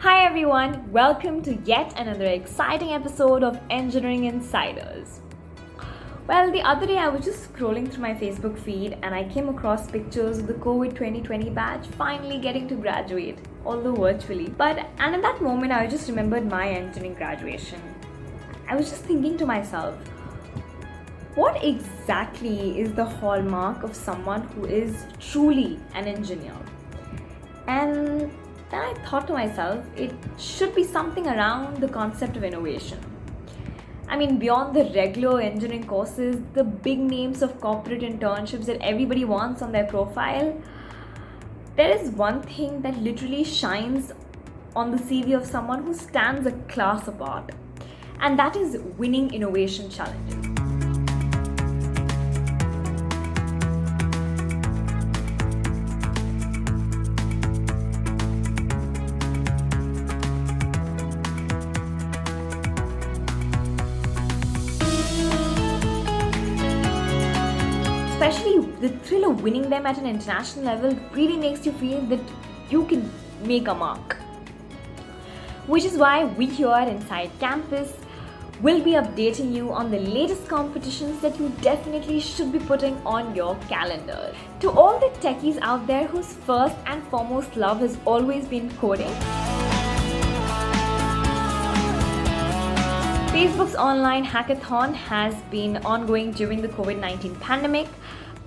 Hi everyone, welcome to yet another exciting episode of Engineering Insiders. Well, the other day I was just scrolling through my Facebook feed and I came across pictures of the COVID 2020 batch finally getting to graduate, although virtually. And in that moment I just remembered my engineering graduation. I was just thinking to myself, what exactly is the hallmark of someone who is truly an engineer? And then I thought to myself, it should be something around the concept of innovation. I mean, beyond the regular engineering courses, the big names of corporate internships that everybody wants on their profile, there is one thing that literally shines on the CV of someone who stands a class apart, and that is winning innovation challenges. Especially the thrill of winning them at an international level really makes you feel that you can make a mark. Which is why we here at Inside Campus will be updating you on the latest competitions that you definitely should be putting on your calendar. To all the techies out there whose first and foremost love has always been coding, Facebook's online hackathon has been ongoing during the COVID-19 pandemic,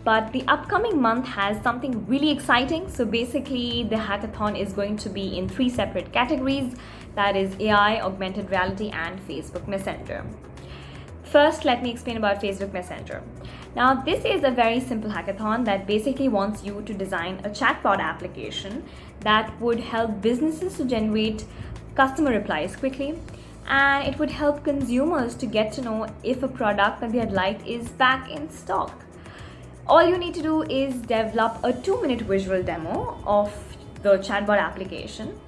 but the upcoming month has something really exciting. So basically, the hackathon is going to be in 3 separate categories, that is AI, augmented reality, and Facebook Messenger. First, let me explain about Facebook Messenger. Now, this is a very simple hackathon that basically wants you to design a chatbot application that would help businesses to generate customer replies quickly, and it would help consumers to get to know if a product that they had liked is back in stock. All you need to do is develop a 2-minute visual demo of the chatbot application,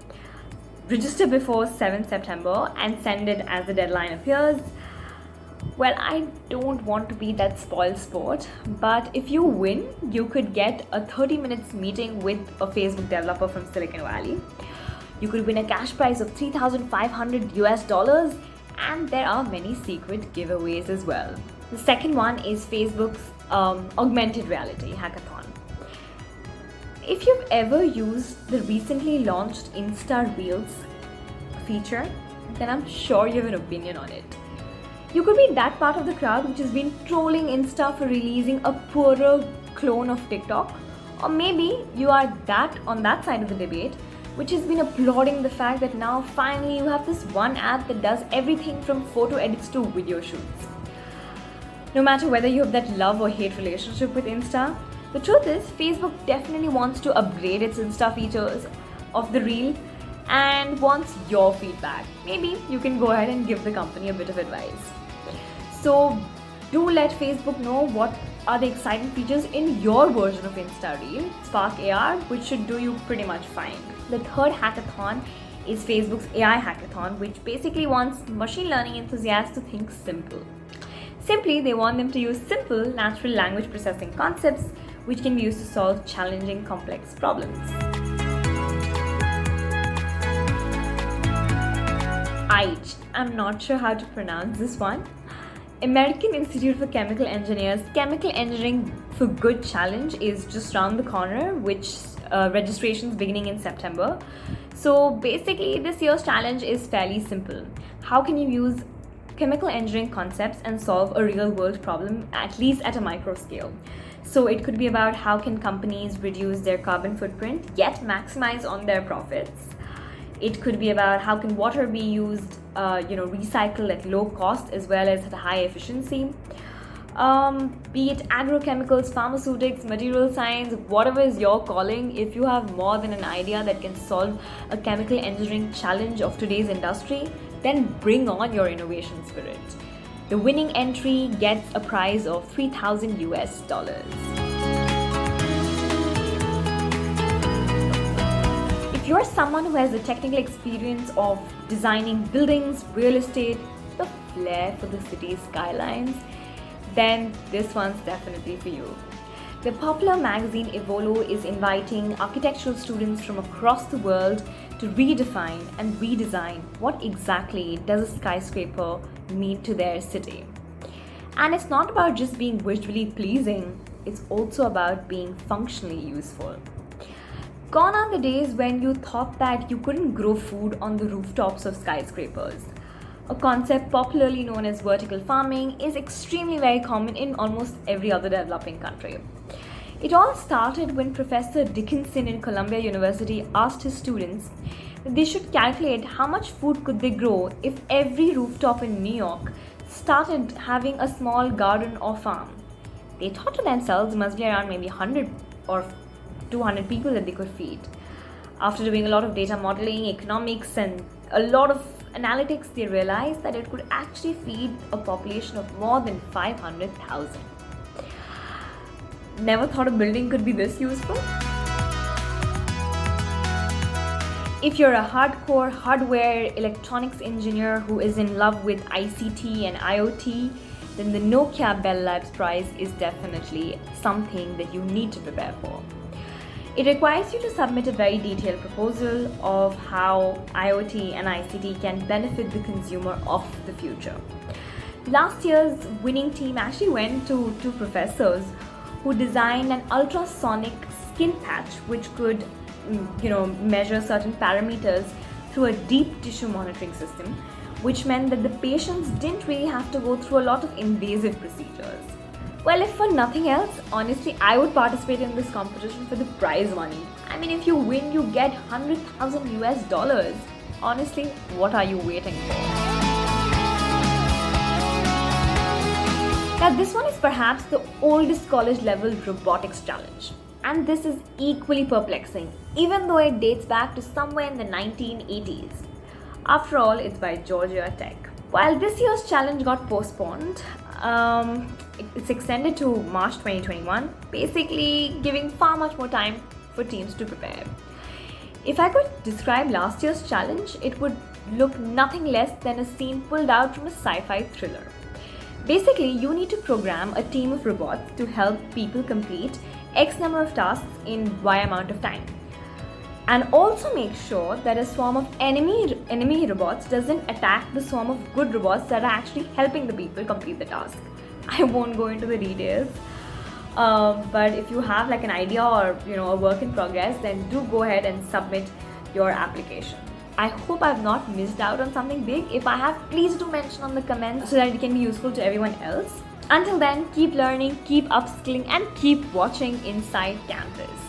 register before 7th September, and send it as the deadline appears. Well, I don't want to be that spoil sport, but if you win, you could get a 30 minutes meeting with a Facebook developer from Silicon Valley. You could win a cash prize of $3,500 and there are many secret giveaways as well. The second one is Facebook's Augmented Reality Hackathon. If you've ever used the recently launched Insta Reels feature, then I'm sure you have an opinion on it. You could be that part of the crowd which has been trolling Insta for releasing a poorer clone of TikTok, or maybe you are on that side of the debate which has been applauding the fact that now finally you have this one app that does everything from photo edits to video shoots. No matter whether you have that love or hate relationship with Insta, the truth is Facebook definitely wants to upgrade its Insta features of the Reel and wants your feedback. Maybe you can go ahead and give the company a bit of advice. So do let Facebook know what are the exciting features in your version of Insta Reel, Spark AR, which should do you pretty much fine. The third hackathon is Facebook's AI hackathon, which basically wants machine learning enthusiasts to think simple. Simply, they want them to use simple natural language processing concepts which can be used to solve challenging complex problems. I'm not sure how to pronounce this one. American Institute for Chemical Engineers Chemical Engineering for Good Challenge is just around the corner, which registration's beginning in September. So basically, this year's challenge is fairly simple. How can you use chemical engineering concepts and solve a real world problem, at least at a micro scale? So it could be about how can companies reduce their carbon footprint yet maximize on their profits. It could be about how can water be used, recycled at low cost as well as at high efficiency. Be it agrochemicals, pharmaceutics, material science, whatever is your calling, if you have more than an idea that can solve a chemical engineering challenge of today's industry, then bring on your innovation spirit. The winning entry gets a prize of $3,000. If you're someone who has the technical experience of designing buildings, real estate, the flair for the city's skylines, then this one's definitely for you. The popular magazine Evolo is inviting architectural students from across the world to redefine and redesign what exactly does a skyscraper mean to their city. And it's not about just being visually pleasing, it's also about being functionally useful. Gone are the days when you thought that you couldn't grow food on the rooftops of skyscrapers. A concept popularly known as vertical farming is extremely very common in almost every other developing country. It all started when Professor Dickinson in Columbia University asked his students that they should calculate how much food could they grow if every rooftop in New York started having a small garden or farm. They thought to themselves it must be around maybe 100 or 200 people that they could feed. After doing a lot of data modeling, economics, and a lot of analytics, they realized that it could actually feed a population of more than 500,000. Never thought a building could be this useful? If you're a hardcore hardware electronics engineer who is in love with ICT and IoT, then the Nokia Bell Labs prize is definitely something that you need to prepare for. It requires you to submit a very detailed proposal of how IoT and ICT can benefit the consumer of the future. Last year's winning team actually went to two professors who designed an ultrasonic skin patch which could measure certain parameters through a deep tissue monitoring system, which meant that the patients didn't really have to go through a lot of invasive procedures. Well, if for nothing else, honestly, I would participate in this competition for the prize money. I mean, if you win, you get 100,000 US dollars. Honestly, what are you waiting for? Now, this one is perhaps the oldest college level robotics challenge. And this is equally perplexing, even though it dates back to somewhere in the 1980s. After all, it's by Georgia Tech. While this year's challenge got postponed, it's extended to March 2021, basically giving far much more time for teams to prepare. If I could describe last year's challenge, it would look nothing less than a scene pulled out from a sci-fi thriller. Basically, you need to program a team of robots to help people complete X number of tasks in Y amount of time. And also make sure that a swarm of enemy robots doesn't attack the swarm of good robots that are actually helping the people complete the task. I won't go into the details, but if you have like an idea or a work in progress, then do go ahead and submit your application. I hope I've not missed out on something big. If I have, please do mention on the comments so that it can be useful to everyone else. Until then, keep learning, keep upskilling, and keep watching Inside Campus.